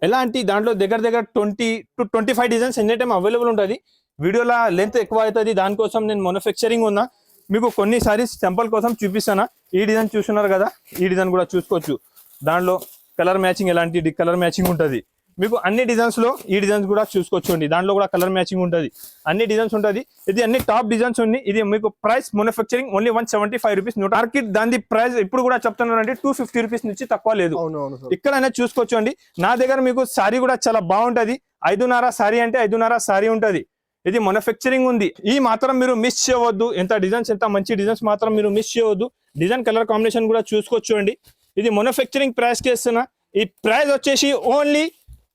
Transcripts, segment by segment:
ఎలాంటి దాంట్లో దగ్గర దగ్గర 20 to 25 designs any time available ఉంటుంది. వీడియోలో లెంత్ ఎక్కువ అవుతుంది, దానికోసం నేను మ్యానుఫ్యాక్చరింగ్ ఉన్నా. మీకు కొన్ని సారీస్ టెంపుల్ కోసం చూపిస్తాను. ఈ డిజైన్ చూస్తున్నారు కదా, ఈ డిజైన్ కూడా చూసుకోవచ్చు. దాంట్లో కలర్ మ్యాచింగ్ ఎలాంటి కలర్ మ్యాచింగ్ ఉంటుంది. మీకు అన్ని డిజైన్స్ లో ఈ డిజైన్స్ కూడా చూసుకోవచ్చు. దాంట్లో కూడా కలర్ మ్యాచింగ్ ఉంటుంది, అన్ని డిజైన్స్ ఉంటుంది. ఇది అన్ని టాప్ డిజైన్స్ ఉన్నాయి. ఇది మీకు price manufacturing only 175 rupees. Market దాని ప్రైస్ ఇప్పుడు కూడా చెప్తున్నారంటే 250 రూపీస్ నుంచి తక్కువ లేదు. ఇక్కడనే చూసుకోవచ్చు అండి. నా దగ్గర మీకు సారీ కూడా చాలా బాగుంటది. 5.5 సారీ అంటే 5.5 సారీ ఉంటది. ఇది మ్యానుఫ్యాక్చరింగ్ ఉంది. ఈ మాత్రం మీరు మిస్ చేయవద్దు. ఎంత డిజైన్స్, ఎంత మంచి డిజైన్స్ మాత్రం మీరు మిస్ చేయవద్దు. డిజైన్ కలర్ కాంబినేషన్ కూడా చూసుకోవచ్చు అండి. ఇది మ్యానుఫ్యాక్చరింగ్ ప్రైస్ కి ఇస్తున్నా. ఈ ప్రైస్ వచ్చేసి only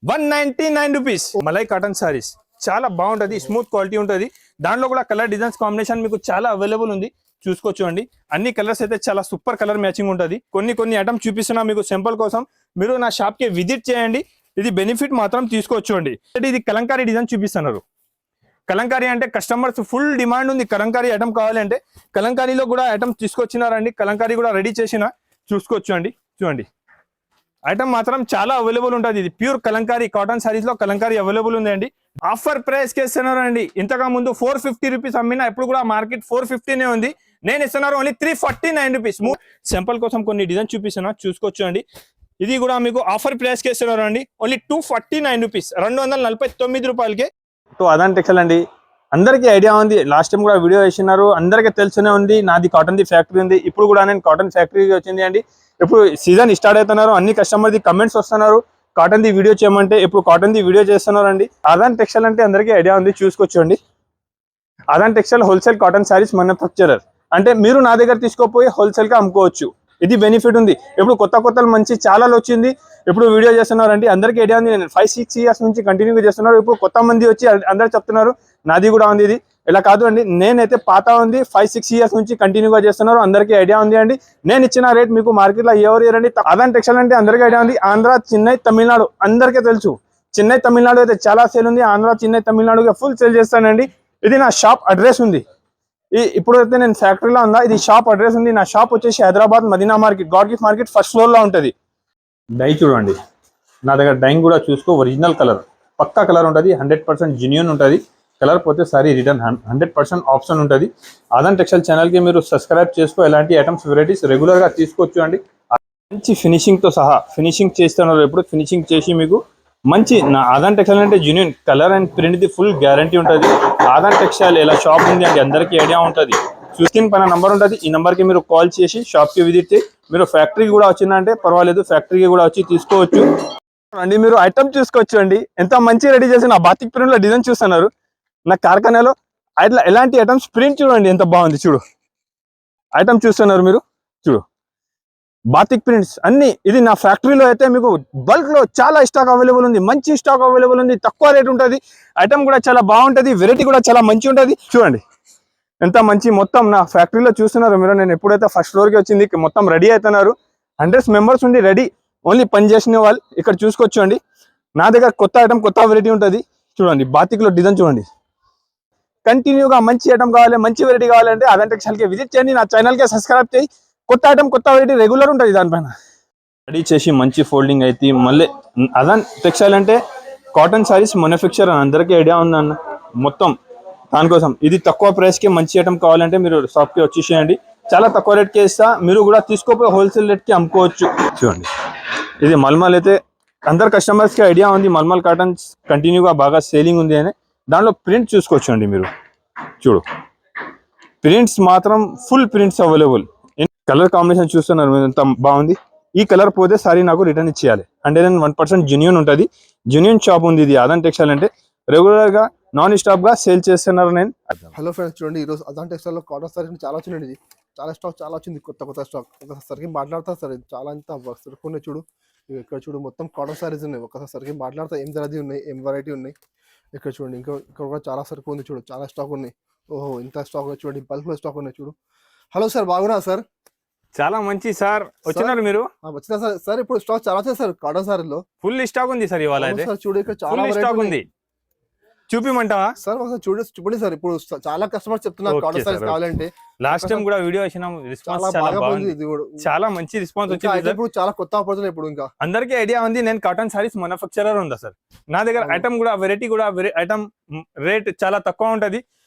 199 rupees. Malai cotton saris చాలా బాగుంటది, స్మూత్ క్వాలిటీ ఉంటుంది. దాంట్లో కూడా కలర్ డిజైన్స్ కాంబినేషన్ మీకు చాలా అవైలబుల్ ఉంది, చూసుకోవచ్చు అండి. అన్ని కలర్స్ అయితే చాలా సూపర్ కలర్ మ్యాచింగ్ ఉంటుంది. కొన్ని ఐటమ్ చూపిస్తున్నా మీకు సింపుల్ కోసం. మీరు నా షాప్ కి విజిట్ చేయండి. ఇది బెనిఫిట్ మాత్రం తీసుకోవచ్చు అండి. ఇది కలంకారీ డిజైన్ చూపిస్తున్నారు. కలంకారీ అంటే కస్టమర్స్ ఫుల్ డిమాండ్ ఉంది. కలంకారీ ఐటమ్ కావాలంటే కలంకారీలో కూడా ఐటమ్ తీసుకొచ్చినారండి. కలంకారీ కూడా రెడీ చేసిన చూసుకోవచ్చు అండి. చూడండి, ఐటమ్ మాత్రం చాలా అవైలబుల్ ఉంటుంది. ఇది ప్యూర్ కలంకారీ కాటన్ సారీస్ లో కలంకారీ అవైలబుల్ ఉంది అండి. ఆఫర్ ప్రైస్ కి ఇస్తున్నారండి. ఇంతగా ముందు 450 రూపీస్ అమ్మినా, ఇప్పుడు కూడా మార్కెట్ 450 ఉంది. నేను ఇస్తున్నారు ఓన్లీ 349 రూపీస్. సింపుల్ కోసం కొన్ని డిజైన్ చూపిస్తున్నా, చూసుకోవచ్చు అండి. ఇది కూడా మీకు ఆఫర్ ప్రైస్ కి ఇస్తున్నారు అండి. ఓన్లీ 249 రూపీస్, 249 రూపాయలకి. అదాన్ టెక్స్టైల్ అండి. అందరికీ ఐడియా ఉంది, లాస్ట్ టైం కూడా వీడియో వేసినారు, అందరికీ తెలుసునే ఉంది. నాది కాటన్ ది ఫ్యాక్టరీ ఉంది. ఇప్పుడు కూడా నేను కాటన్ ఫ్యాక్టరీకి వచ్చింది అండి. ఇప్పుడు సీజన్ స్టార్ట్ అవుతున్నారు, అన్ని కస్టమర్ది కమెంట్స్ వస్తున్నారు కాటన్ ది వీడియో చేయమంటే. ఇప్పుడు కాటన్ ది వీడియో చేస్తున్నారు అండి. అదాన్ టెక్స్టైల్ అంటే అందరికీ ఐడియా ఉంది, చూసుకోవచ్చండి. Adan textile wholesale cotton saris manufacturer. అంటే మీరు నా దగ్గర తీసుకోపోయి హోల్సేల్ గా అమ్ముకోవచ్చు. ఇది బెనిఫిట్ ఉంది. ఇప్పుడు కొత్త మంచి చాలా వచ్చింది. ఇప్పుడు వీడియో చేస్తున్నారండి, అందరికీ ఐడియా ఉంది. నేను 5-6 ఇయర్స్ నుంచి కంటిన్యూగా చేస్తున్నారు. ఇప్పుడు కొత్త మంది వచ్చి అందరు చెప్తున్నారు నాది కూడా ఉంది. ఇది ఇలా కాదు అండి, నేనైతే పాత ఉంది 5-6 ఇయర్స్ నుంచి కంటిన్యూగా చేస్తున్నారు. అందరికీ ఐడియా ఉంది అండి. నేను ఇచ్చిన రేట్ మీకు మార్కెట్ లో ఎవరు ఇవ్వరండి. అదాన్ టెక్స్టైల్ అంటే అందరికీ ఐడియా ఉంది. ఆంధ్ర, చెన్నై, తమిళనాడు అందరికీ తెలుసు. చెన్నై, తమిళనాడు అయితే చాలా సేల్ ఉంది. ఆంధ్ర, చెన్నై, తమిళనాడుగా ఫుల్ సేల్ చేస్తానండి. ఇది నా షాప్ అడ్రస్ ఉంది. ఇప్పుడైతే నేను ఫ్యాక్టరీలో ఉందా, ఇది షాప్ అడ్రస్ ఉంది. నా షాప్ వచ్చేసి Hyderabad Madina market, god gift market first floor లో ఉంటుంది. డై చూడండి, నా దగ్గర డైంగ్ కూడా చూసుకో. ఒరిజినల్ కలర్, పక్కా కలర్ ఉంటుంది. 100% జెన్యూన్ ఉంటుంది. కలర్ పోతే సారీ రిటర్న్ 100% ఆప్షన్ ఉంటుంది. అదాన్ టెక్స్టైల్ ఛానల్కి మీరు సబ్స్క్రైబ్ చేసుకో. ఎలాంటి ఐటమ్స్ వెరైటీస్ రెగ్యులర్గా తీసుకోవచ్చు అండి. మంచి ఫినిషింగ్తో సహా ఫినిషింగ్ చేస్తున్నారు. ఎప్పుడు ఫినిషింగ్ చేసి మీకు మంచి. నా అదాన్ టెక్స్టైల్ అంటే జెన్యూన్ కలర్ అండ్ ప్రింట్ది ఫుల్ గ్యారంటీ ఉంటుంది. అదాన్ టెక్స్టైల్ ఎలా షాప్ ఉంది అంటే అందరికీ ఐడియా ఉంటుంది. స్క్రీన్ పైన నంబర్ ఉంటుంది. ఈ నెంబర్కి మీరు కాల్ చేసి షాప్కి విజిట్ చేసి, మీరు ఫ్యాక్టరీకి కూడా వచ్చిందంటే పర్వాలేదు, ఫ్యాక్టరీకి కూడా వచ్చి తీసుకోవచ్చు అండి. మీరు ఐటమ్ చూసుకోవచ్చు అండి. ఎంత మంచి రెడీ చేసిన బాతిక్ ప్రింట్ లో డిజైన్ చూస్తున్నారు. నా కార్ఖానాలో అట్లా ఎలాంటి ఐటమ్స్ ప్రింట్ చూడండి ఎంత బాగుంది. చూడు ఐటమ్ చూస్తున్నారు మీరు, చూడు బాతిక్ ప్రింట్స్ అన్ని. ఇది నా ఫ్యాక్టరీలో అయితే మీకు బల్క్ లో చాలా స్టాక్ అవైలబుల్ ఉంది. మంచి స్టాక్ అవైలబుల్ ఉంది, తక్కువ రేట్ ఉంటుంది. ఐటమ్ కూడా చాలా బాగుంటుంది, వెరైటీ కూడా చాలా మంచి ఉంటుంది. చూడండి ఎంత మంచి. మొత్తం నా ఫ్యాక్టరీలో చూస్తున్నారు మీరు. నేను ఎప్పుడైతే ఫస్ట్ ఫ్లోర్కి వచ్చింది మొత్తం రెడీ అవుతున్నారు. 100 మెంబర్స్ ఉండి రెడీ, ఓన్లీ పని చేసిన వాళ్ళు. ఇక్కడ చూసుకోవచ్చు అండి. నా దగ్గర కొత్త ఐటమ్, కొత్త వెరైటీ ఉంటుంది. చూడండి బాతిక్లో డిజైన్ చూడండి. కంటిన్యూగా మంచి ఐటమ్ కావాలి, మంచి వెరైటీ కావాలంటే అదాన్ టెక్స్టైల్కి విజిట్ చేయండి. నా ఛానల్కి సబ్స్క్రైబ్ చేయి. కొత్త ఐటమ్, కొత్త వెరైటీ రెగ్యులర్ ఉంటుంది దానిపైన. రెడీ చేసి మంచి ఫోల్డింగ్ అయితే మళ్ళీ. అదాన్ టెక్స్టైల్ అంటే కాటన్ సారీస్ మ్యానుఫ్యాక్చర్ అని అందరికీ ఐడియా ఉందన్న. మొత్తం దానికోసం ఇది తక్కువ ప్రైస్కి మంచి ఐటమ్ కావాలంటే మీరు షాప్కి వచ్చేసేయండి. చాలా తక్కువ రేట్కి ఇస్తా, మీరు కూడా తీసుకోపోయి హోల్సేల్ రేట్కి అమ్ముకోవచ్చు. చూడండి ఇది మల్మల్ అయితే అందరు కస్టమర్స్కి ఐడియా ఉంది. మల్మల్ కాటన్స్ కంటిన్యూగా బాగా సేలింగ్ ఉంది అని. దాంట్లో ప్రింట్ చూసుకోవచ్చు అండి మీరు. చూడు ప్రింట్స్ మాత్రం full prints available. Colour combination చూస్తున్నారు మీరు ఎంత బాగుంది. ఈ కలర్ పోతే సారీ నాకు రిటర్న్ ఇచ్చేయాలి. 101% జెన్యూన్ ఉంటుంది. జెన్యూన్ షాప్ ఉంది ఇది అదాన్ టెక్స్టైల్ అంటే. రెగ్యులర్ గా నాన్ స్టాప్ గా సేల్ చేస్తున్నారు. నేను హలో ఫ్రెండ్స్, చూడండి ఈరోజు అదాన్ టెక్స్టైల్ లో కాటన్ సారీస్ చాలా వచ్చిందండి. ఇది చాలా స్టాక్ చాలా వచ్చింది, కొత్త స్టాక్. ఒకసారికి మాట్లాడతా సార్, చాలా అంతా ఉన్నాయి. చూడు ఇక్కడ చూడు మొత్తం కాటన్ సారీస్ ఉన్నాయి. ఒకసారికి మాట్లాడతా ఏం జరది ఉన్నాయి, ఏం వెరైటీ ఉన్నాయి. ఇక్కడ చూడండి ఇక్కడ కూడా చాలా సరుకు ఉంది. చూడు చాలా స్టాక్ ఉన్నాయి. ఓహో ఇంత స్టాక్ చూడండి, బల్క్ లో స్టాక్ ఉన్నాయి. చూడు. హలో సార్, బాగున్నా సార్? చాలా మంచి సార్, వచ్చినారు మీరు? వచ్చినా సార్. సార్ ఇప్పుడు స్టాక్ చాలా వచ్చాయి సార్ కాటన్ సారీ లో. ఫుల్ స్టాక్ ఉంది సార్ ఇవాళ. చూడు ఇక్కడ చాలా స్టాక్ ఉంది, చూపిమంటావా సార్? ఒకసారి చూడండి సార్. ఇప్పుడు చాలా కస్టమర్స్ చెప్తున్నారు కాటన్ సారీస్ కావాలంటే. లాస్ట్ టైం కూడా వీడియో వేసిన రెస్పాన్స్ చాలా చాలా బాగా బాగుంది, పోయింది ఇది కూడా. చాలా మంచి రెస్పాన్స్ ఇంకా వచ్చింది అయితే సార్. ఇప్పుడు చాలా కొత్త ఆపర్చునిటీ ఇప్పుడు ఇంకా. అందరికీ ఐడియా ఉంది నేను కాటన్ సారీస్ మ్యానుఫ్యాక్చరర్ ఉందా సార్. నా దగ్గర అవును. ఐటమ్ కూడా వెరైటీ కూడా ఐటమ్ రేట్ చాలా తక్కువ ఉంటది.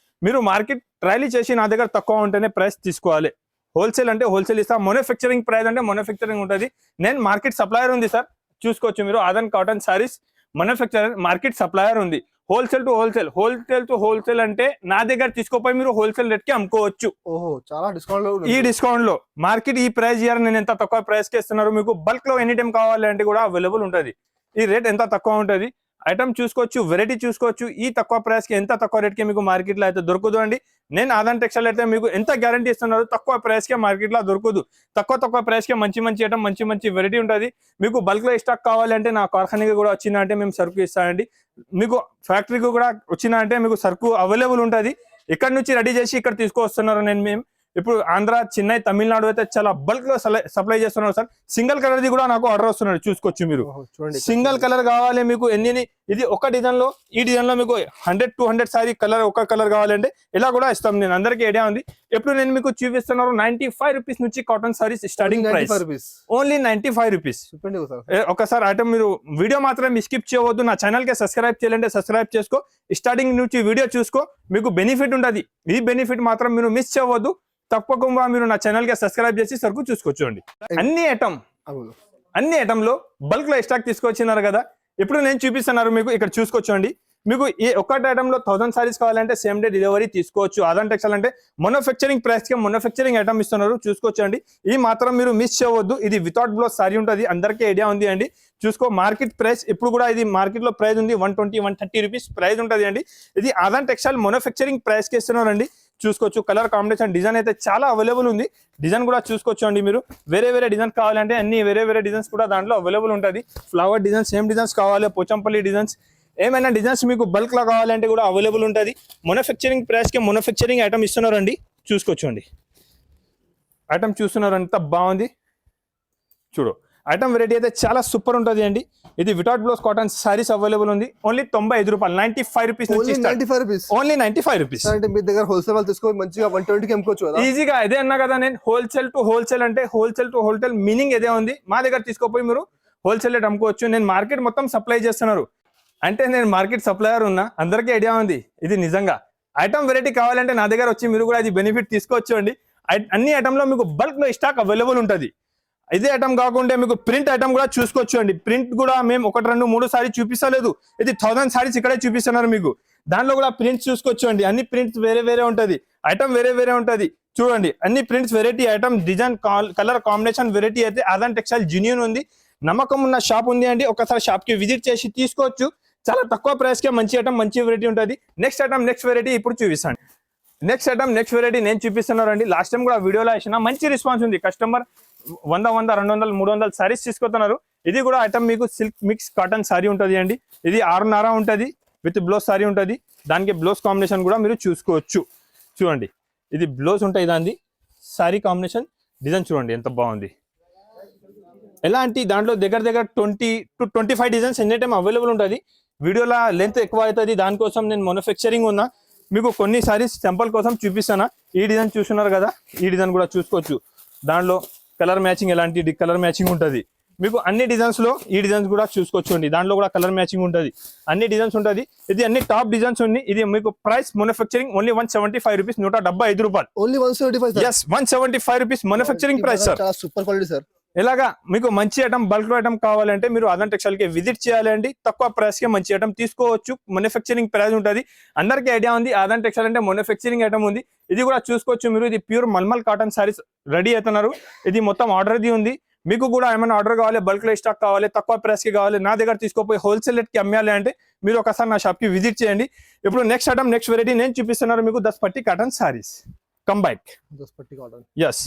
మీరు మార్కెట్ ట్రైల్ చేసి నా దగ్గర తక్కువ ఉంటేనే ప్రైస్ తీసుకోవాలి. హోల్సేల్ అంటే హోల్సేల్ ఇస్తా, మ్యానుఫ్యాక్చరింగ్ ప్రైస్ అంటే మ్యానుఫ్యాక్చరింగ్ ఉంటుంది. నేను మార్కెట్ సప్లయర్ ఉంది సార్, చూసుకోవచ్చు మీరు. Aadhan cotton saris manufacturer market supplier ఉంది. హోల్సేల్ టు హోల్సేల్ అంటే నా దగ్గర తీసుకోపోయి మీరు హోల్సేల్ రేట్ కి అమ్ముకోవచ్చు. ఓహో, చాలా డిస్కౌంట్ ఈ డిస్కౌంట్ లో మార్కెట్ ఈ ప్రైస్ ఇయర్ నేను ఎంత తక్కువ ప్రైస్ కి ఇస్తున్నారు. మీకు బల్క్ లో ఎనీ టైం కావాలి అంటే కూడా అవైలబుల్ ఉంటది. ఈ రేట్ ఎంత తక్కువ ఉంటది, ఐటమ్ చూసుకోవచ్చు, వెరైటీ చూసుకోవచ్చు. ఈ తక్కువ ప్రైస్ కి ఎంత తక్కువ రేట్ కి మీకు మార్కెట్ లో అయితే దొరకదు అండి. నేను ఆదాన్ టెక్స్టైల్ అయితే మీకు ఎంత గ్యారంటీ ఇస్తున్నారు, తక్కువ ప్రైస్ కి మార్కెట్ లో దొరకదు. తక్కువ ప్రైస్ కి మంచి ఐటమ్ మంచి వెరైటీ ఉంటుంది. మీకు బల్క్ లో స్టాక్ కావాలంటే నా కార్ఖానకి కూడా వచ్చినా అంటే మేము సరుకు ఇస్తామండి. మీకు ఫ్యాక్టరీకి కూడా వచ్చినా అంటే మీకు సరుకు అవైలబుల్ ఉంటుంది. ఇక్కడ నుంచి రెడీ చేసి ఇక్కడ తీసుకొస్తున్నారు. మేము ఇప్పుడు ఆంధ్ర, చెన్నై, తమిళనాడు అయితే చాలా బల్క్ లో సప్లై చేస్తున్నారు సార్. సింగిల్ కలర్ ది కూడా నాకు ఆర్డర్ వస్తున్నాడు, చూసుకోవచ్చు మీరు. చూడండి, సింగిల్ కలర్ కావాలి మీకు ఎన్ని, ఇది ఒక డిజైన్ లో, ఈ డిజైన్ లో మీకు 100-200 సారీ కలర్ ఒక కలర్ కావాలంటే ఇలా కూడా ఇస్తాం. నేను అందరికీ ఐడియా ఉంది. ఇప్పుడు నేను మీకు చూపిస్తున్నాను 95 రూపీస్ నుంచి cotton saris starting price only 95 rupees. ఒకసారి ఐటమ్ మీరు వీడియో మాత్రం స్కిప్ చేయవద్దు. నా ఛానల్ కి సబ్స్క్రైబ్ చేయాలంటే సబ్స్క్రైబ్ చేసుకో, స్టార్టింగ్ నుంచి వీడియో చూసుకో, మీకు బెనిఫిట్ ఉంటుంది. ఈ బెనిఫిట్ మాత్రం మీరు మిస్ చేయవద్దు. తప్పకుండా మీరు నా ఛానల్ కి సబ్స్క్రైబ్ చేసి సరుకు చూసుకోవచ్చండి. అన్ని ఐటమ్ లో బల్క్ లో స్టాక్ తీసుకొచ్చినారు కదా. ఇప్పుడు నేను చూపిస్తున్నారు మీకు, ఇక్కడ చూసుకోవచ్చండి. మీకు ఈ ఒక్కటి ఐటమ్ లో 1000 సారీస్ కావాలంటే సేమ్ డే డెలివరీ తీసుకోవచ్చు. ఆదాన్ టెక్స్టైల్ అంటే మ్యానుఫ్యాక్చరింగ్ ప్రైస్ కి మ్యానుఫ్యాక్చరింగ్ ఐటమ్ ఇస్తున్నారు, చూసుకోవచ్చండి. ఈ మాత్రం మీరు మిస్ చేయవద్దు. ఇది వితౌట్ బ్లౌజ్ సారీ ఉంటుంది, అందరికీ ఐడియా ఉంది అండి. చూసుకో, మార్కెట్ ప్రైస్ ఇప్పుడు కూడా ఇది మార్కెట్ లో ప్రైస్ ఉంది 120-130 రూపీస్ ప్రైస్ ఉంటుంది అండి. ఇది ఆదాన్ టెక్స్టైల్ మ్యానుఫ్యాక్చరింగ్ ప్రైస్ కి ఇస్తున్నారండి. చూసుకోవచ్చు, కలర్ కాంబినేషన్ డిజైన్ అయితే చాలా అవైలబుల్ ఉంది. డిజైన్ కూడా చూసుకోవచ్చు అండి మీరు. వేరే డిజైన్స్ కావాలంటే అన్ని వేరే డిజైన్స్ కూడా దాంట్లో అవైలబుల్ ఉంటుంది. ఫ్లవర్ డిజైన్స్, సేమ్ డిజైన్స్ కావాలి, పోచంపల్లి డిజైన్స్, ఏమైనా డిజైన్స్ మీకు బల్క్ లో కావాలంటే కూడా అవైలబుల్ ఉంటుంది. మ్యానుఫ్యాక్చరింగ్ ప్రైస్ కి మ్యానుఫ్యాక్చరింగ్ ఐటమ్ ఇస్తున్నారండి, చూసుకోవచ్చండి. ఐటమ్ చూస్తున్నారు, ఎంత బాగుంది చూడు. ఐటమ్ వెరైటీ అయితే చాలా సూపర్ ఉంటుంది అండి. ఇది without blouse cotton saris available ఉంది. ఓన్లీ 95 రూపాయలు, 95 రూపీస్ నుంచి ఓన్లీ 95 రూపీస్. మీ దగ్గర హోల్సేల్ తీసుకో, మంచిగా 120కి అమ్ముకోవచ్చు కదా ఈజీగా. ఇదే అన్నా కదా నేను, హోల్సేల్ టు హోల్సేల్ అంటే హోల్సేల్ టు హోల్సేల్ మీనింగ్ ఇదే ఉంది. మా దగ్గర తీసుకోపోయి మీరు హోల్సేల్ రేట్ అమ్ముకోవచ్చు. నేను మార్కెట్ మొత్తం సప్లై చేస్తున్నారు అంటే నేను మార్కెట్ సప్లయర్ ఉన్నా, అందరికీ ఐడియా ఉంది. ఇది నిజంగా ఐటమ్ వెరైటీ కావాలంటే నా దగ్గర వచ్చి మీరు కూడా అది బెనిఫిట్ తీసుకోవచ్చు అండి. అన్ని ఐటమ్ లో మీకు బల్క్ లో స్టాక్ అవైలబుల్ ఉంటుంది. ఇదే ఐటమ్ కాకుండా మీకు ప్రింట్ ఐటమ్ కూడా చూసుకోవచ్చు అండి. ప్రింట్ కూడా మేము 1-2-3 సారీ చూపిస్తలేదు, ఇది 1000 సారీస్ ఇక్కడే చూపిస్తున్నారు మీకు. దాంట్లో కూడా ప్రింట్స్ చూసుకోవచ్చు అండి. అన్ని ప్రింట్స్ వేరే ఉంటది, ఐటమ్ వేరే ఉంటది. చూడండి, అన్ని prints variety, item design, colour combination variety అయితే ఆదాన్ టెక్స్టైల్ జెన్యూన్ ఉంది, నమ్మకం ఉన్న షాప్ ఉంది అండి. ఒకసారి షాప్ కి విజిట్ చేసి తీసుకోవచ్చు. చాలా తక్కువ ప్రైస్ కే మంచి ఐటమ్, మంచి వెరైటీ ఉంటుంది. నెక్స్ట్ వెరైటీ ఇప్పుడు చూపిస్తాను. నెక్స్ట్ వెరైటీ నేను చూపిస్తున్నారు అండి. లాస్ట్ టైం కూడా వీడియోలో వేసిన మంచి రెస్పాన్స్ ఉంది. కస్టమర్ 100, 200, 300 సారీస్ తీసుకొస్తున్నారు. ఇది కూడా ఐటమ్ మీకు సిల్క్ మిక్స్ కాటన్ సారీ ఉంటుంది అండి. ఇది 6.5 ఉంటుంది, విత్ బ్లౌజ్ సారీ ఉంటుంది. దానికి బ్లౌజ్ కాంబినేషన్ కూడా మీరు చూసుకోవచ్చు. చూడండి, ఇది బ్లౌజ్ ఉంటుంది, దాన్ని సారీ కాంబినేషన్ డిజైన్ చూడండి ఎంత బాగుంది. ఎలాంటి దాంట్లో దగ్గర 20-25 డిజైన్స్ ఎనీ టైం అవైలబుల్ ఉంటుంది. వీడియోలో లెంత్ ఎక్కువ అవుతుంది, దానికోసం నేను మ్యానుఫ్యాక్చరింగ్ ఉన్నా. మీకు కొన్ని సారీస్ టెంపుల్ కోసం చూపిస్తాను. ఈ డిజైన్ చూస్తున్నారు కదా, ఈ డిజైన్ కూడా చూసుకోవచ్చు. దాంట్లో కలర్ మ్యాచింగ్, ఎలాంటి కలర్ మ్యాచింగ్ ఉంటుంది మీకు. అన్ని డిజైన్స్ లో ఈ డిజైన్స్ కూడా చూసుకోవచ్చు అండి. దాంట్లో కూడా కలర్ మ్యాచింగ్ ఉంటుంది, అన్ని డిజైన్స్ ఉంటుంది. ఇది అన్ని టాప్ డిజైన్స్ ఉంది. ఇది మీకు ప్రైస్ మ్యానుఫ్యాక్చరింగ్ ఓన్లీ 175 రూపీస్, 175 రూపాయలు. Only 175. yes, 175 rupees manufacturing price sir. Super quality sir. ఇలాగా మీకు మంచి ఐటమ్, బల్క్ ఐటమ్ కావాలంటే మీరు ఆదాన్ టెక్స్టైల్ కి విజిట్ చేయాలండి. తక్కువ ప్రైస్ కి మంచి ఐటమ్ తీసుకోవచ్చు. మ్యానుఫ్యాక్చరింగ్ ప్రైస్ ఉంటుంది, అందరికీ ఐడియా ఉంది. ఆదాన్ టెక్స్టైల్ అంటే మ్యానుఫ్యాక్చరింగ్ ఐటమ్ ఉంది. ఇది కూడా చూసుకోవచ్చు మీరు. ఇది ప్యూర్ మల్మల్ కాటన్ సారీస్ రెడీ అవుతున్నారు. ఇది మొత్తం ఆర్డర్ది ఉంది. మీకు కూడా ఏమైనా ఆర్డర్ కావాలి, బల్క్ లో స్టాక్ కావాలి, తక్కువ ప్రైస్ కి కావాలి, నా దగ్గర తీసుకోపోయి హోల్సేల్ రేట్ కి అమ్మాలి అంటే మీరు ఒకసారి నా షాప్ కి విజిట్ చేయండి. ఇప్పుడు నెక్స్ట్ వెరైటీ నేను చూపిస్తున్నారు మీకు, 10 పట్టి కాటన్ సారీస్ కంబైన్. 10 పట్టి కాటన్, ఎస్,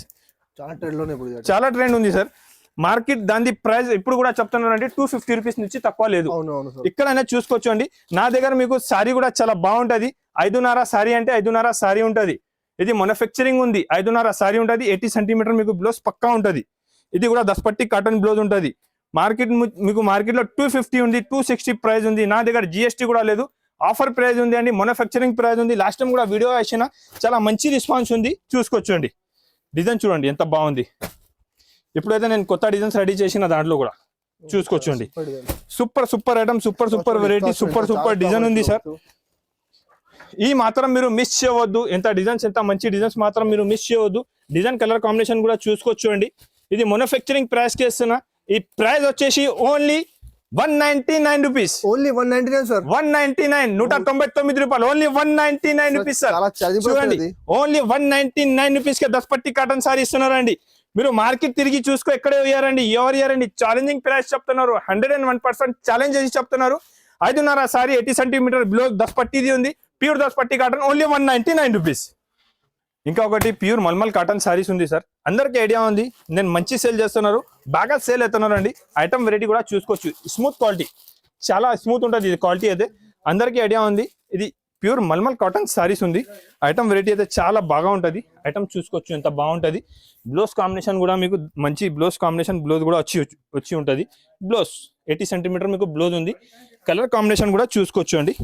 చాలా ట్రెండ్ ఉంది సార్. మార్కెట్ దాని ప్రైస్ ఇప్పుడు కూడా చెప్తున్నారంటే 250 రూపీస్ నుంచి తక్కువ లేదు. ఇక్కడైనా చూసుకోవచ్చు అండి. నా దగ్గర మీకు సారీ కూడా చాలా బాగుంటది. 5.5 సారీ అంటే 5.5 సారీ ఉంటది. ఇది మ్యానుఫ్యాక్చరింగ్ ఉంది. 5.5 సారీ ఉంటది. 80 సెంటీమీటర్ మీకు బ్లౌజ్ పక్కా ఉంటది. ఇది కూడా 10 పట్టి కాటన్ బ్లౌజ్ ఉంటది. మీకు మార్కెట్ లో 250 ఉంది, 260 ప్రైస్ ఉంది. నా దగ్గర GST కూడా లేదు, ఆఫర్ ప్రైస్ ఉంది అండి, మ్యానుఫ్యాక్చరింగ్ ప్రైస్ ఉంది. లాస్ట్ టైం కూడా వీడియో వేసిన చాలా మంచి రెస్పాన్స్ ఉంది, చూసుకోవచ్చండి. డిజైన్ చూడండి ఎంత బాగుంది. ఇప్పుడైతే నేను కొత్త డిజైన్స్ రెడీ చేసిన దాంట్లో కూడా చూసుకోవచ్చండి. Super item, super variety, super design ఉంది సార్. ఈ మాత్రం మీరు మిస్ చేయవద్దు. ఎంత డిజైన్స్, ఎంత మంచి డిజైన్స్ మాత్రం మీరు మిస్ చేయవద్దు. డిజైన్ కలర్ కాంబినేషన్ కూడా చూసుకోవచ్చు అండి. ఇది మ్యానుఫ్యాక్చరింగ్ ప్రైస్ కి ఇస్తున్నా. ఈ ప్రైస్ వచ్చేసి ఓన్లీ 199 రూపీస్. Only 199 sir. 199 రూపాయలు. Only 199 rupees sir. చూడండి, ఓన్లీ 199 రూపీస్ కి 10 పట్టి కాటన్ సారీ ఇస్తున్నారండి. మీరు మార్కెట్ తిరిగి చూసుకో, ఎక్కడే ఇయ్యారండి, ఎవరు ఇయ్యారండి. ఛాలెంజింగ్ ప్రైస్ చెప్తున్నారు, 101% ఛాలెంజ్ చేసి చెప్తున్నారు. 5.5 సారీ 80 సెంటీమీటర్ బిలో 10 పట్టిది ఉంది, ప్యూర్ 10 పట్టి కాటన్, ఓన్లీ 199 రూపీస్. ఇంకా ఒకటి ప్యూర్ మల్మల్ కాటన్ సారీస్ ఉంది సార్. అందరికి ఐడియా ఉంది, నేను మంచి సేల్ చేస్తున్నారు, బాగా సేల్ అవుతున్నారు అండి. ఐటమ్ వెరైటీ కూడా చూసుకోవచ్చు. స్మూత్ క్వాలిటీ, చాలా స్మూత్ ఉంటుంది ఇది క్వాలిటీ అయితే. అందరికీ ఐడియా ఉంది, ఇది ప్యూర్ మల్మల్ కాటన్ సారీస్ ఉంది. ఐటమ్ వెరైటీ అయితే చాలా బాగా ఉంటుంది. ఐటమ్ చూసుకోవచ్చు ఎంత బాగుంటుంది. బ్లౌజ్ కాంబినేషన్ కూడా మీకు మంచి బ్లౌజ్ కాంబినేషన్, బ్లౌజ్ కూడా వచ్చి ఉంటుంది. బ్లౌజ్ 80 సెంటీమీటర్ మీకు బ్లౌజ్ ఉంది. కలర్ కాంబినేషన్ కూడా చూసుకోవచ్చు అండి.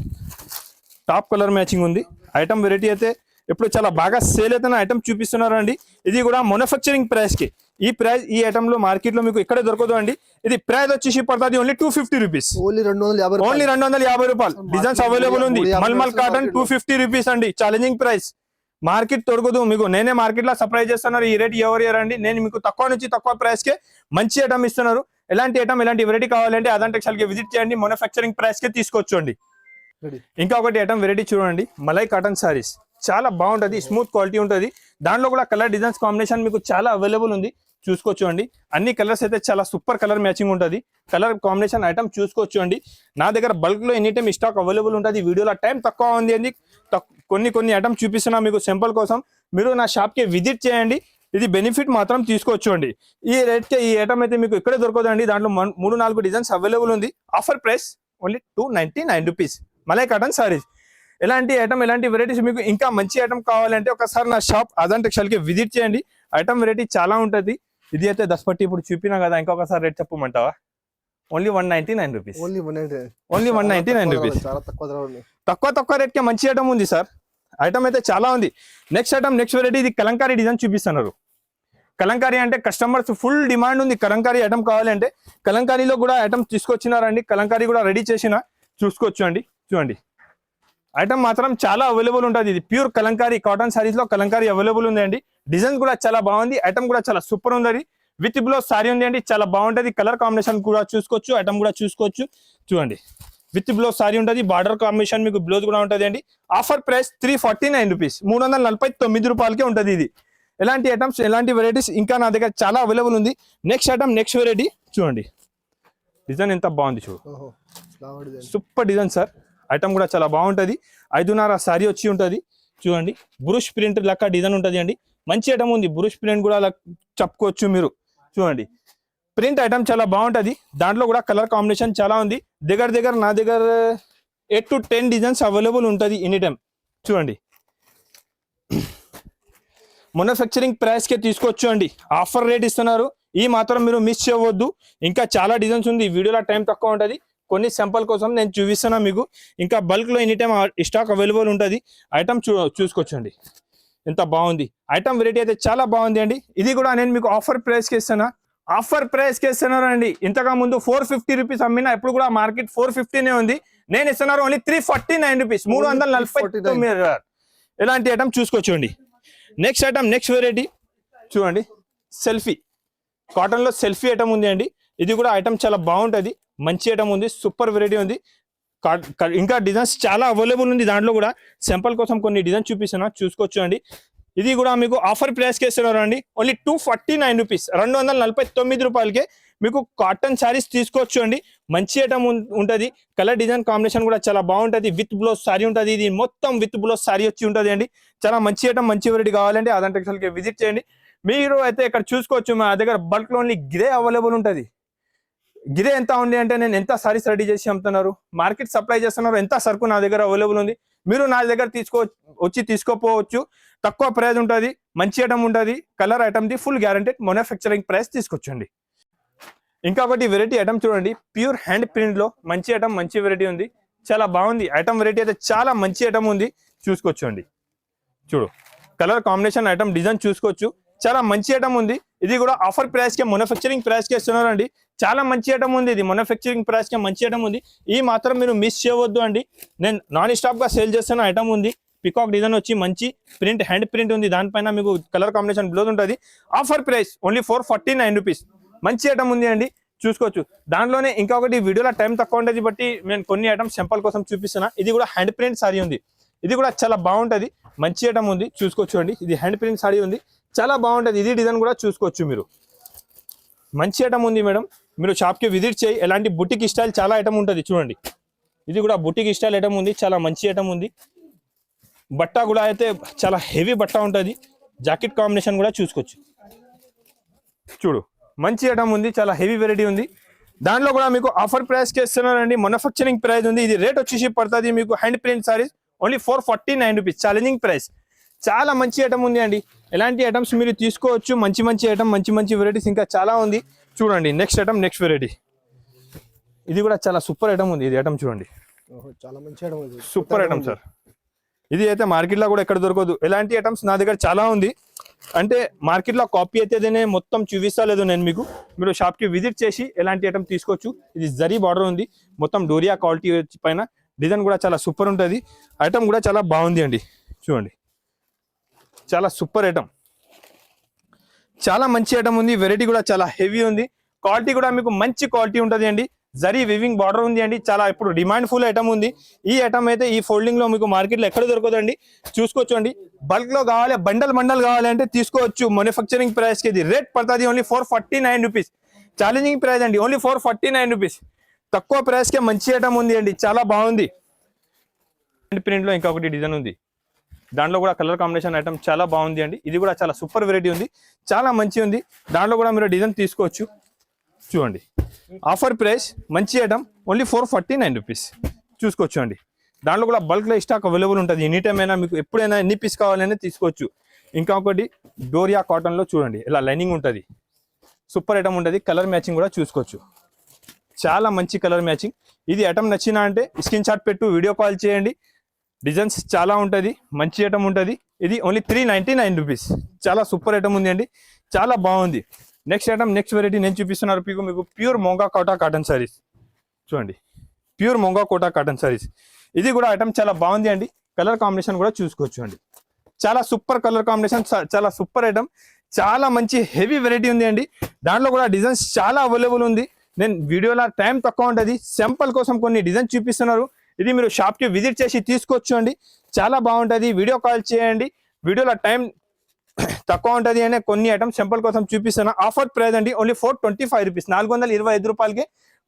టాప్ కలర్ మ్యాచింగ్ ఉంది. ఐటమ్ వెరైటీ అయితే ఇప్పుడు చాలా బాగా సేల్ అవుతున్న ఐటమ్ చూపిస్తున్నారు అండి. ఇది కూడా మ్యానుఫ్యాక్చరింగ్ ప్రైస్ కి. ఈ ఐటమ్ లో మార్కెట్ లో మీకు ఎక్కడ దొరకదు అండి. ఇది ప్రైస్ వచ్చేసి పడుతుంది ఓన్లీ 250 రూపీస్. ఓన్లీ 250 రూపాయలు. డిజైన్స్ అవైలబుల్ ఉంది. మల్మల్ కాటన్ 250 రూపీస్ అండి. ఛాలెంజింగ్ ప్రైస్, మార్కెట్ దొరకదు మీకు. నేనే మార్కెట్ లో సప్లై చేస్తున్నారు. ఈ రేట్ ఎవరు ఇయ్యారండి. నేను మీకు తక్కువ నుంచి తక్కువ ప్రైస్ కే మంచి ఐటమ్ ఇస్తున్నారు. ఎలాంటి ఐటమ్, ఎలాంటి వెరైటీ కావాలంటే అదంతా టెక్స్టైల్ కి విజిట్ చేయండి. మ్యానుఫ్యాక్చరింగ్ ప్రైస్ కే తీసుకోవచ్చండి. ఇంకా ఒకటి ఐటమ్ వెరైటీ చూడండి, మలై కాటన్ సారీస్. చాలా బాగుంటది, స్మూత్ క్వాలిటీ ఉంటుంది. దాంట్లో కూడా కలర్ డిజైన్స్ కాంబినేషన్ మీకు చాలా అవైలబుల్ ఉంది, చూసుకోవచ్చు అండి. అన్ని కలర్స్ అయితే చాలా సూపర్ కలర్ మ్యాచింగ్ ఉంటుంది. కలర్ కాంబినేషన్ ఐటమ్ చూసుకోవచ్చు అండి. నా దగ్గర బల్క్ లో ఎనీ టైమ్ స్టాక్ అవైలబుల్ ఉంటుంది. వీడియోలో టైం తక్కువ ఉంది అని కొన్ని ఐటమ్ చూపిస్తున్నా మీకు సింపుల్ కోసం. మీరు నా షాప్ కి విజిట్ చేయండి. ఇది బెనిఫిట్ మాత్రం తీసుకోవచ్చు అండి. ఈ రేట్ కి ఈ ఐటమ్ అయితే మీకు ఎక్కడే దొరకదు అండి. దాంట్లో 3-4 డిజైన్స్ అవైలబుల్ ఉంది. Offer price only 299 rupees. Malai cotton saris. ఎలాంటి ఐటమ్, ఎలాంటి వెరైటీస్ మీకు ఇంకా మంచి ఐటమ్ కావాలంటే ఒకసారి నా షాప్ అదాన్ టెక్స్టైల్ కి విజిట్ చేయండి. ఐటమ్ వెరైటీ చాలా ఉంటుంది. ఇది అయితే 10 పట్టి ఇప్పుడు చూపినా కదా, ఇంకొకసారి రేట్ చెప్పమంటావా? Only 199 rupees. Only 199 rupees. తక్కువ రేట్ కి మంచి ఐటమ్ ఉంది సార్. ఐటమ్ అయితే చాలా ఉంది. నెక్స్ట్ వెరైటీ, ఇది కలంకారీ డిజైన్ చూపిస్తున్నారు. కలంకారీ అంటే కస్టమర్స్ ఫుల్ డిమాండ్ ఉంది. కలంకారీ ఐటమ్ కావాలంటే కలంకారీలో కూడా ఐటమ్ తీసుకొచ్చినారండి. కలంకారీ కూడా రెడీ చేసిన చూసుకోవచ్చు అండి. చూడండి, ఐటమ్ మాత్రం చాలా అవైలబుల్ ఉంటుంది. ఇది ప్యూర్ కలంకారీ కాటన్ సారీస్ లో కలంకారీ అవైలబుల్ ఉంది అండి. డిజైన్ కూడా చాలా బాగుంది. ఐటమ్ కూడా చాలా సూపర్ ఉంది. విత్ బ్లౌజ్ సారీ ఉంది అండి, చాలా బాగుంటది. కలర్ కాంబినేషన్ కూడా చూసుకోవచ్చు, ఐటమ్ కూడా చూసుకోవచ్చు. చూడండి, విత్ బ్లౌజ్ సారీ ఉంటుంది. బార్డర్ కాంబినేషన్ మీకు బ్లౌజ్ కూడా ఉంటుంది అండి. Offer price 349 rupees. 349 రూపాయలకే ఉంటుంది ఇది. ఎలాంటి ఐటమ్స్, ఎలాంటి వెరైటీస్ ఇంకా నా దగ్గర చాలా అవైలబుల్ ఉంది. నెక్స్ట్ వెరైటీ చూడండి, డిజైన్ ఎంత బాగుంది చూడు. Super design sir. ఐటమ్ కూడా చాలా బాగుంటుంది. 5.5 సారీ వచ్చి ఉంటుంది. చూడండి, బ్రూష్ ప్రింట్ లెక్క డిజైన్ ఉంటుంది అండి. మంచి ఐటమ్ ఉంది. బ్రూష్ ప్రింట్ కూడా చెప్పుకోవచ్చు మీరు. చూడండి, ప్రింట్ ఐటమ్ చాలా బాగుంటుంది. దాంట్లో కూడా కలర్ కాంబినేషన్ చాలా ఉంది. నా దగ్గర 8 to 10 డిజైన్స్ అవైలబుల్ ఉంటుంది ఎనీ టైం. చూడండి, మ్యానుఫ్యాక్చరింగ్ ప్రైస్ కే తీసుకోవచ్చు అండి. ఆఫర్ రేట్ ఇస్తున్నారు. ఈ మాత్రం మీరు మిస్ చేయవద్దు. ఇంకా చాలా డిజైన్స్ ఉంది. వీడియోలో టైం తక్కువ ఉంటుంది. కొన్ని సింపుల్ కోసం నేను చూపిస్తున్నా మీకు. ఇంకా బల్క్ లో ఎనీ టైం స్టాక్ అవైలబుల్ ఉంటుంది. ఐటమ్ చూసుకోవచ్చండి, ఎంత బాగుంది. ఐటమ్ వెరైటీ అయితే చాలా బాగుంది అండి. ఇది కూడా నేను మీకు ఆఫర్ ప్రైస్ కి ఇస్తున్నా. ఆఫర్ ప్రైస్ కి ఇస్తున్నారు అండి. ఇంతగా ముందు 450 రూపీస్ అమ్మినా, ఇప్పుడు కూడా మార్కెట్ 450 ఉంది. నేను ఇస్తున్నారు ఓన్లీ 349 రూపీస్. 349. ఎలాంటి ఐటమ్ చూసుకోవచ్చండి. నెక్స్ట్ వెరైటీ చూడండి, సెల్ఫీ కాటన్ లో సెల్ఫీ ఐటమ్ ఉంది అండి. ఇది కూడా ఐటమ్ చాలా బాగుంటుంది. మంచి ఐటమ్ ఉంది. సూపర్ వెరైటీ ఉంది. ఇంకా డిజైన్స్ చాలా అవైలబుల్ ఉంది. దాంట్లో కూడా సింపుల్ కోసం కొన్ని డిజైన్ చూపిస్తున్నా, చూసుకోవచ్చు అండి. ఇది కూడా మీకు ఆఫర్ ప్రైస్ కి ఇస్తున్నారు అండి. Only 249 rupees. 249 రూపాయలకే మీకు కాటన్ శారీస్ తీసుకోవచ్చు అండి. మంచి ఐటమ్ ఉంటుంది. కలర్ డిజైన్ కాంబినేషన్ కూడా చాలా బాగుంటుంది. విత్ బ్లౌజ్ సారీ ఉంటుంది. ఇది మొత్తం విత్ బ్లౌజ్ సారీ వచ్చి ఉంటుంది అండి. చాలా మంచి ఐటమ్, మంచి వెరైటీ కావాలంటే అదాన్ టెక్స్టైల్ కి విజిట్ చేయండి. మీరు అయితే ఇక్కడ చూసుకోవచ్చు, మా దగ్గర బల్క్ లో ఓన్లీ గ్రే అవైలబుల్ ఉంటుంది. గిరే ఎంత ఉంది అంటే నేను ఎంత సారీస్ రెడీ చేసి అమ్ముతున్నారు, మార్కెట్ సప్లై చేస్తున్నారు. ఎంత సరుకు నా దగ్గర అవైలబుల్ ఉంది. మీరు నా దగ్గర తీసుకోపోవచ్చు. తక్కువ ప్రైస్ ఉంటుంది. మంచి ఐటమ్ ఉంటుంది. కలర్ ఐటమ్ ది ఫుల్ గ్యారంటెడ్ మ్యానుఫ్యాక్చరింగ్ ప్రైస్ తీసుకొచ్చండి. ఇంకొకటి వెరైటీ ఐటమ్ చూడండి, ప్యూర్ హ్యాండ్ ప్రింట్ లో మంచి ఐటమ్, మంచి వెరైటీ ఉంది. చాలా బాగుంది ఐటమ్. వెరైటీ అయితే చాలా మంచి ఐటమ్ ఉంది, చూసుకోవచ్చు అండి. చూడు కలర్ కాంబినేషన్ ఐటమ్ డిజైన్ చూసుకోవచ్చు, చాలా మంచి ఐటమ్ ఉంది. ఇది కూడా ఆఫర్ ప్రైస్ కే మ్యానుఫ్యాక్చరింగ్ ప్రైస్ కే ఇస్తున్నారండి. చాలా మంచి ఐటమ్ ఉంది, ఇది మ్యానుఫ్యాక్చరింగ్ ప్రైస్ కే మంచి ఐటమ్ ఉంది. ఈ మాత్రం మీరు మిస్ చేయవద్దు అండి. నేను నాన్ స్టాప్ గా సేల్ చేస్తున్న ఐటమ్ ఉంది. పికాక్ డిజైన్ వచ్చి మంచి ప్రింట్, హ్యాండ్ ప్రింట్ ఉంది, దానిపైన మీకు కలర్ కాంబినేషన్ బ్లౌజ్ ఉంటుంది. Offer price only 449 rupees. మంచి ఐటమ్ ఉంది అండి, చూసుకోవచ్చు. దాంట్లోనే ఇంకొకటి వీడియోలో టైం తక్కువ ఉంటుంది బట్టి నేను కొన్ని ఐటమ్స్ సింపుల్ కోసం చూపిస్తున్నా. ఇది కూడా హ్యాండ్ ప్రింట్ సారీ ఉంది, ఇది కూడా చాలా బాగుంటది, మంచి ఐటమ్ ఉంది, చూసుకోవచ్చు అండి. ఇది హ్యాండ్ ప్రింట్ సారీ ఉంది, చాలా బాగుంటది. ఇది డిజైన్ కూడా చూసుకోవచ్చు మీరు, మంచి ఐటమ్ ఉంది మేడం. మీరు షాప్కి విజిట్ చేయి. ఎలాంటి బుటిక్ స్టైల్ చాలా ఐటమ్ ఉంటుంది చూడండి. ఇది కూడా బుటిక్ స్టైల్ ఐటమ్ ఉంది, చాలా మంచి ఐటమ్ ఉంది. బట్ట కూడా అయితే చాలా హెవీ బట్ట ఉంటుంది. జాకెట్ కాంబినేషన్ కూడా చూసుకోవచ్చు. చూడు మంచి ఐటమ్ ఉంది, చాలా హెవీ వెరైటీ ఉంది. దాంట్లో కూడా మీకు ఆఫర్ ప్రైస్కి ఇస్తున్నారండి, మ్యానుఫ్యాక్చరింగ్ ప్రైస్ ఉంది. ఇది రేట్ వచ్చేసి పడుతుంది మీకు hand print saris only 449 rupees, challenging price. చాలా మంచి ఐటమ్ ఉంది అండి. ఎలాంటి ఐటమ్స్ మీరు తీసుకోవచ్చు, మంచి మంచి ఐటమ్, మంచి మంచి వెరైటీస్ ఇంకా చాలా ఉంది. చూడండి నెక్స్ట్ ఐటమ్, నెక్స్ట్ వెరైటీ. ఇది కూడా చాలా సూపర్ ఐటమ్ ఉంది. ఇది ఐటమ్ చూడండి, చాలా మంచి ఐటమ్, సూపర్ ఐటమ్ సార్. ఇది అయితే మార్కెట్లో కూడా ఎక్కడ దొరకదు. ఎలాంటి ఐటమ్స్ నా దగ్గర చాలా ఉంది. అంటే మార్కెట్లో కాపీ అయితే మొత్తం చూపిస్తలేదు నేను మీకు. మీరు షాప్కి విజిట్ చేసి ఎలాంటి ఐటమ్ తీసుకోవచ్చు. ఇది జరీ బార్డర్ ఉంది, మొత్తం డోరియా క్వాలిటీ పైన డిజైన్ కూడా చాలా సూపర్ ఉంటుంది. ఐటమ్ కూడా చాలా బాగుంది అండి, చూడండి చాలా సూపర్ ఐటమ్, చాలా మంచి ఐటమ్ ఉంది. వెరైటీ కూడా చాలా హెవీ ఉంది, క్వాలిటీ కూడా మీకు మంచి క్వాలిటీ ఉంటుంది అండి. జరీ వివింగ్ బార్డర్ ఉంది అండి, చాలా ఇప్పుడు డిమాండ్ ఫుల్ ఐటమ్ ఉంది. ఈ ఐటమ్ అయితే ఈ ఫోల్డింగ్ లో మీకు మార్కెట్లో ఎక్కడ దొరకదండి, చూసుకోవచ్చు అండి. బల్క్ లో కావాలి, బండల్ బండల్ కావాలి అంటే తీసుకోవచ్చు. మ్యానుఫ్యాక్చరింగ్ ప్రైస్ కి ఇది రేట్ పడుతుంది ఓన్లీ 449 రూపీస్. ఛాలెంజింగ్ ప్రైస్ అండి, ఓన్లీ 449 రూపీస్. తక్కువ ప్రైస్ కే మంచి ఐటమ్ ఉంది అండి, చాలా బాగుంది. ప్రింట్ లో ఇంకొకటి డిజైన్ ఉంది, దాంట్లో కూడా కలర్ కాంబినేషన్ ఐటమ్ చాలా బాగుంది అండి. ఇది కూడా చాలా సూపర్ వెరైటీ ఉంది, చాలా మంచి ఉంది. దాంట్లో కూడా మీరు డిజైన్ తీసుకోవచ్చు. చూడండి ఆఫర్ ప్రైస్ మంచి ఐటమ్ ఓన్లీ 449 రూపీస్, చూసుకోవచ్చు అండి. దాంట్లో కూడా బల్క్లో స్టాక్ అవైలబుల్ ఉంటుంది. ఎనీ టైం అయినా మీకు ఎప్పుడైనా ఎన్ని పీస్ కావాలనే తీసుకోవచ్చు. ఇంకొకటి డోరియా కాటన్లో చూడండి ఇలా లైనింగ్ ఉంటుంది, సూపర్ ఐటమ్ ఉంటుంది. కలర్ మ్యాచింగ్ కూడా చూసుకోవచ్చు, చాలా మంచి కలర్ మ్యాచింగ్. ఇది ఐటమ్ నచ్చినా అంటే స్క్రీన్ షాట్ పెట్టు, వీడియో కాల్ చేయండి. డిజైన్స్ చాలా ఉంటుంది, మంచి ఐటమ్ ఉంటుంది. ఇది ఓన్లీ 399 రూపీస్, చాలా సూపర్ ఐటమ్ ఉంది అండి, చాలా బాగుంది. నెక్స్ట్ ఐటమ్, నెక్స్ట్ వెరైటీ నేను చూపిస్తున్నారు మీకు ప్యూర్ మొంగా కోటా కాటన్ సారీస్. చూడండి ప్యూర్ మొంగా కోటా కాటన్ సారీస్. ఇది కూడా ఐటమ్ చాలా బాగుంది అండి. కలర్ కాంబినేషన్ కూడా చూసుకోవచ్చు అండి, చాలా సూపర్ కలర్ కాంబినేషన్, చాలా సూపర్ ఐటమ్, చాలా మంచి హెవీ వెరైటీ ఉంది అండి. దాంట్లో కూడా డిజైన్స్ చాలా అవైలబుల్ ఉంది. నేను వీడియోలో టైం తక్కువ ఉంటుంది, శాంపుల్ కోసం కొన్ని డిజైన్ చూపిస్తున్నారు. ఇది మీరు షాప్కి విజిట్ చేసి తీసుకోవచ్చు అండి, చాలా బాగుంటుంది. వీడియో కాల్ చేయండి, వీడియోలో టైం తక్కువ ఉంటుంది అనే కొన్ని ఐటమ్స్ సింపుల్ కోసం చూపిస్తాను. ఆఫర్ ప్రైస్ అండి ఓన్లీ 425 రూపీస్, 425 రూపాయలకి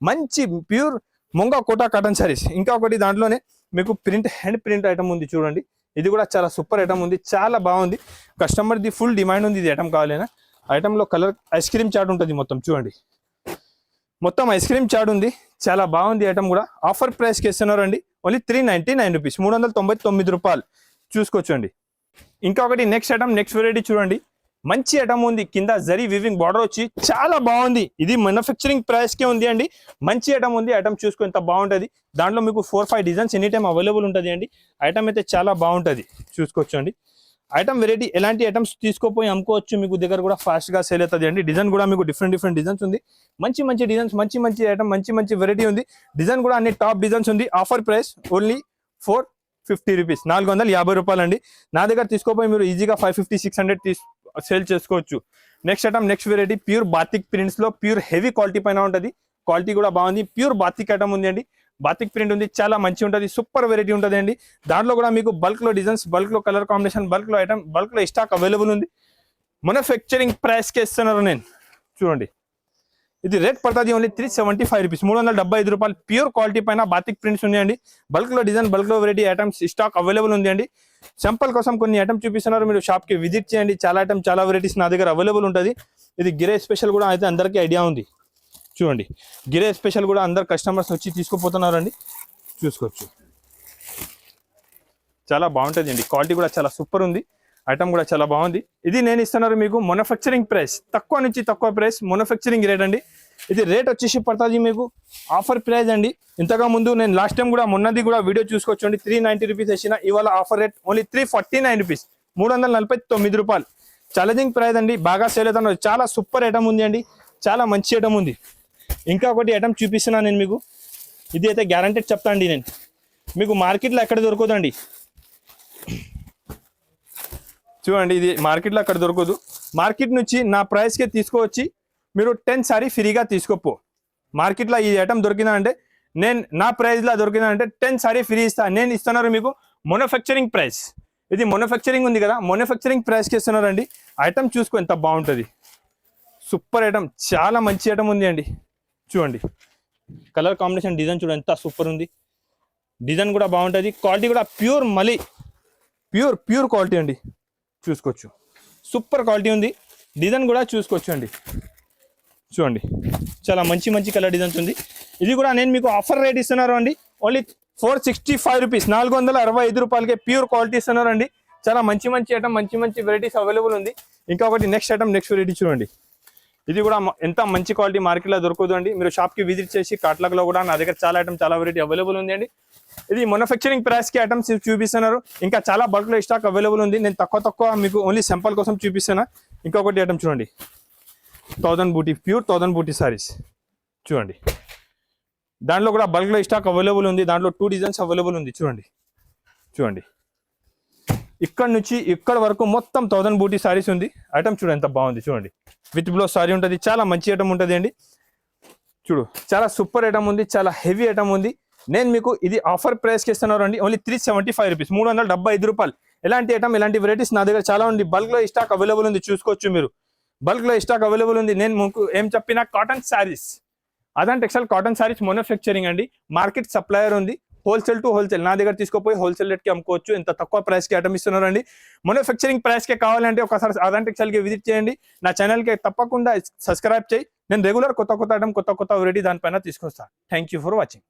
మంచి ప్యూర్ మొంగా కోటా కాటన్ సారీస్. ఇంకా ఒకటి దాంట్లోనే మీకు ప్రింట్, హ్యాండ్ ప్రింట్ ఐటమ్ ఉంది చూడండి. ఇది కూడా చాలా సూపర్ ఐటమ్ ఉంది, చాలా బాగుంది. కస్టమర్ది ఫుల్ డిమాండ్ ఉంది ఇది ఐటమ్ కావాలన్నా. ఐటమ్లో కలర్ ఐస్ క్రీమ్ చాట్ ఉంటుంది మొత్తం, చూడండి మొత్తం ఐస్ క్రీమ్ చాట్ ఉంది, చాలా బాగుంది ఐటమ్ కూడా. ఆఫర్ ప్రైస్కి ఇస్తున్నారండి ఓన్లీ 399 రూపీస్, 399 రూపాయలు, చూసుకోవచ్చు అండి. ఇంకొకటి నెక్స్ట్ ఐటమ్, నెక్స్ట్ వెరైటీ చూడండి. మంచి ఐటమ్ ఉంది, కింద జరీ వివింగ్ బార్డర్ వచ్చి చాలా బాగుంది. ఇది మ్యానుఫ్యాక్చరింగ్ ప్రైస్కే ఉంది అండి, మంచి ఐటమ్ ఉంది. ఐటమ్ చూసుకో ఎంత బాగుంటుంది. దాంట్లో మీకు 4-5 డిజైన్స్ ఎనీ టైం అవైలబుల్ ఉంటుంది అండి. ఐటమ్ అయితే చాలా బాగుంటుంది, చూసుకోవచ్చు అండి. ఐటమ్ వెరైటీ ఎలాంటి ఐటమ్స్ తీసుకోపోయి అమ్ముకోవచ్చు, మీకు దగ్గర కూడా ఫాస్ట్గా సేల్ అవుతుంది అండి. డిజైన్ కూడా మీకు డిఫరెంట్ డిజైన్స్ ఉంది, మంచి మంచి డిజైన్స్, మంచి ఐటమ్, మంచి వెరైటీ ఉంది. డిజైన్ కూడా అన్ని టాప్ డిజైన్స్ ఉంది. ఆఫర్ ప్రైస్ ఓన్లీ 450 రూపీస్, 450 రూపాయలు అండి. నా దగ్గర తీసుకోపోయి మీరు ఈజీగా 550-600 సేల్ చేసుకోవచ్చు. Next item, next variety pure batik prints లో ప్యూర్ హెవీ క్వాలిటీ పైన ఉంటుంది. క్వాలిటీ కూడా బాగుంది, ప్యూర్ బాతిక్ ఐటమ్ ఉంది అండి. బాతిక్ ప్రింట్ ఉంది, చాలా మంచి ఉంటుంది, సూపర్ వెరైటీ ఉంటుంది అండి. దాంట్లో కూడా మీకు బల్క్ లో డిజైన్స్, బల్క్ లో కలర్ కాంబినేషన్, బల్క్ లో ఐటమ్, బల్క్ లో స్టాక్ అవైలబుల్ ఉంది. మ్యానుఫ్యాక్చరింగ్ ప్రైస్ కి ఇస్తున్నారు నేను, చూడండి. ఇది రేట్ పడుతుంది ఓన్లీ 375 రూపీస్, 375 రూపాయలు. ప్యూర్ క్వాలిటీ పైన బాతిక్ ప్రింట్స్ ఉన్నాయండి. బల్క్ లో డిజైన్, బల్క్ లో వెరైటీ ఐటమ్స్ స్టాక్ అవైలబుల్ ఉంది అండి. సింపుల్ కోసం కొన్ని ఐటమ్ చూపిస్తున్నారు, మీరు షాప్ కి విజిట్ చేయండి. చాలా ఐటమ్, చాలా వెరైటీస్ నా దగ్గర అవైలబుల్ ఉంటుంది. ఇది గిరే స్పెషల్ కూడా అయితే అందరికీ ఐడియా ఉంది, చూడండి. గిరే స్పెషల్ కూడా అందరు కస్టమర్స్ వచ్చి తీసుకుపోతున్నారండి, చూసుకోవచ్చు. చాలా బాగుంటుంది అండి, క్వాలిటీ కూడా చాలా సూపర్ ఉంది. ఐటమ్ కూడా చాలా బాగుంది. ఇది నేను ఇస్తున్నారు మీకు మ్యానుఫ్యాక్చరింగ్ ప్రైస్, తక్కువ నుంచి తక్కువ ప్రైస్, మ్యానుఫ్యాక్చరింగ్ రేట్ అండి. ఇది రేట్ వచ్చేసి పడుతుంది మీకు ఆఫర్ ప్రైస్ అండి. ఇంతగా ముందు నేను లాస్ట్ టైం కూడా మొన్నది కూడా వీడియో చూసుకోవచ్చండి. 390 రూపీస్ వేసిన. ఇవాళ ఆఫర్ రేట్ ఓన్లీ 349 రూపీస్, 349 రూపాయలు. ఛాలెంజింగ్ ప్రైస్ అండి, బాగా సేల్ అవుతున్నారు. చాలా సూపర్ ఐటమ్ ఉంది అండి, చాలా మంచి ఐటమ్ ఉంది. ఇంకా ఒకటి ఐటమ్ చూపిస్తున్నాను నేను మీకు. ఇది అయితే గ్యారంటెడ్ చెప్తా అండి నేను, మీకు మార్కెట్లో ఎక్కడ దొరకదండి. చూడండి, ఇది మార్కెట్లో అక్కడ దొరకదు. మార్కెట్ నుంచి నా ప్రైస్కే తీసుకువచ్చి మీరు 10 సారీ ఫ్రీగా తీసుకోపో. మార్కెట్లో ఈ ఐటమ్ దొరికినా అంటే నా ప్రైస్లో దొరికినా అంటే 10 సారీ ఫ్రీ ఇస్తాను. నేను ఇస్తున్నారు మీకు మ్యానుఫ్యాక్చరింగ్ ప్రైస్. ఇది మ్యానుఫ్యాక్చరింగ్ ఉంది కదా, మ్యానుఫ్యాక్చరింగ్ ప్రైస్కి ఇస్తున్నారండి. ఐటమ్ చూసుకో ఎంత బాగుంటుంది, సూపర్ ఐటమ్, చాలా మంచి ఐటమ్ ఉంది అండి. చూడండి కలర్ కాంబినేషన్, డిజైన్ చూడండి ఎంత సూపర్ ఉంది. డిజైన్ కూడా బాగుంటుంది, క్వాలిటీ కూడా ప్యూర్ మళ్ళీ ప్యూర్ క్వాలిటీ అండి. చూసుకోవచ్చు, సూపర్ క్వాలిటీ ఉంది. డిజైన్ కూడా చూసుకోవచ్చు అండి. చూడండి చాలా మంచి కలర్ డిజైన్స్ ఉంది. ఇది కూడా నేను మీకు ఆఫర్ రేట్ ఇస్తున్నారు అండి, ఓన్లీ 465 రూపీస్, 465 రూపాయలకే ప్యూర్ క్వాలిటీ ఇస్తున్నారు అండి. చాలా మంచి ఐటమ్, మంచి వెరైటీస్ అవైలబుల్ ఉంది. ఇంకా ఒకటి నెక్స్ట్ వెరైటీ చూడండి. ఇది కూడా ఎంత మంచి క్వాలిటీ మార్కెట్లో దొరకదు అండి. మీరు షాప్కి విజిట్ చేసి కాట్లాగ్లో కూడా నా దగ్గర చాలా వెరైటీ అవైలబుల్ ఉంది అండి. ఇది మ్యానుఫ్యాక్చరింగ్ ప్రైస్కి ఐటమ్స్ చూపిస్తున్నారు. ఇంకా చాలా బల్క్లో స్టాక్ అవైలబుల్ ఉంది. నేను తక్కువ మీకు ఓన్లీ సింపుల్ కోసం చూపిస్తున్నా. ఇంకొకటి ఐటమ్ చూడండి, 1000 బూటీ, ప్యూర్ 1000 బూటీ సారీస్ చూడండి. దాంట్లో కూడా బల్క్లో స్టాక్ అవైలబుల్ ఉంది. దాంట్లో 2 డిజైన్స్ అవైలబుల్ ఉంది. చూడండి ఇక్కడ నుంచి ఇక్కడ వరకు మొత్తం 1000 బూటీ సారీస్ ఉంది. ఐటమ్ చూడండి ఎంత బాగుంది. చూడండి విత్ బ్లౌజ్ సారీ ఉంటుంది, చాలా మంచి ఐటమ్ ఉంటుంది అండి. చూడు చాలా సూపర్ ఐటమ్ ఉంది, చాలా హెవీ ఐటమ్ ఉంది. నేను మీకు ఇది ఆఫర్ ప్రైస్కి ఇస్తున్నారు అండి, ఓన్లీ 375 రూపీస్, 375 రూపాయలు. ఎలాంటి ఐటమ్, ఎలాంటి వెరైటీస్ నా దగ్గర చాలా ఉంది. బల్క్లో స్టాక్ అవైలబుల్ ఉంది, చూసుకోవచ్చు మీరు. బల్క్లో స్టాక్ అవైలబుల్ ఉంది. నేను మీకు ఏం చెప్పినా కాటన్ శారీస్, అదంటే టెక్స్టైల్ కాటన్ శారీస్ మ్యానుఫ్యాక్చరింగ్ అండి. మార్కెట్ సప్లయర్ ఉంది, హోల్సేల్ టు హోల్సేల్. నా దగ్గర తీసుకోపోయి హోల్సేల్ రేట్కి అమ్ముకోవచ్చు. ఇంత తక్కువ ప్రైస్కి ఐటమ్ ఇస్తున్నారు అండి. మ్యానుఫ్యాక్చరింగ్ ప్రైస్కే కావాలంటే ఒకసారి అదంటే టెక్స్టైల్కి విజిట్ చేయండి. నా ఛానల్కి తప్పకుండా సబ్స్క్రైబ్ చేయి. నేను రెగ్యులర్ కొత్త ఐటమ్, కొత్త వెరైటీ దానిపైన తీసుకొస్తాను. Thank you for watching.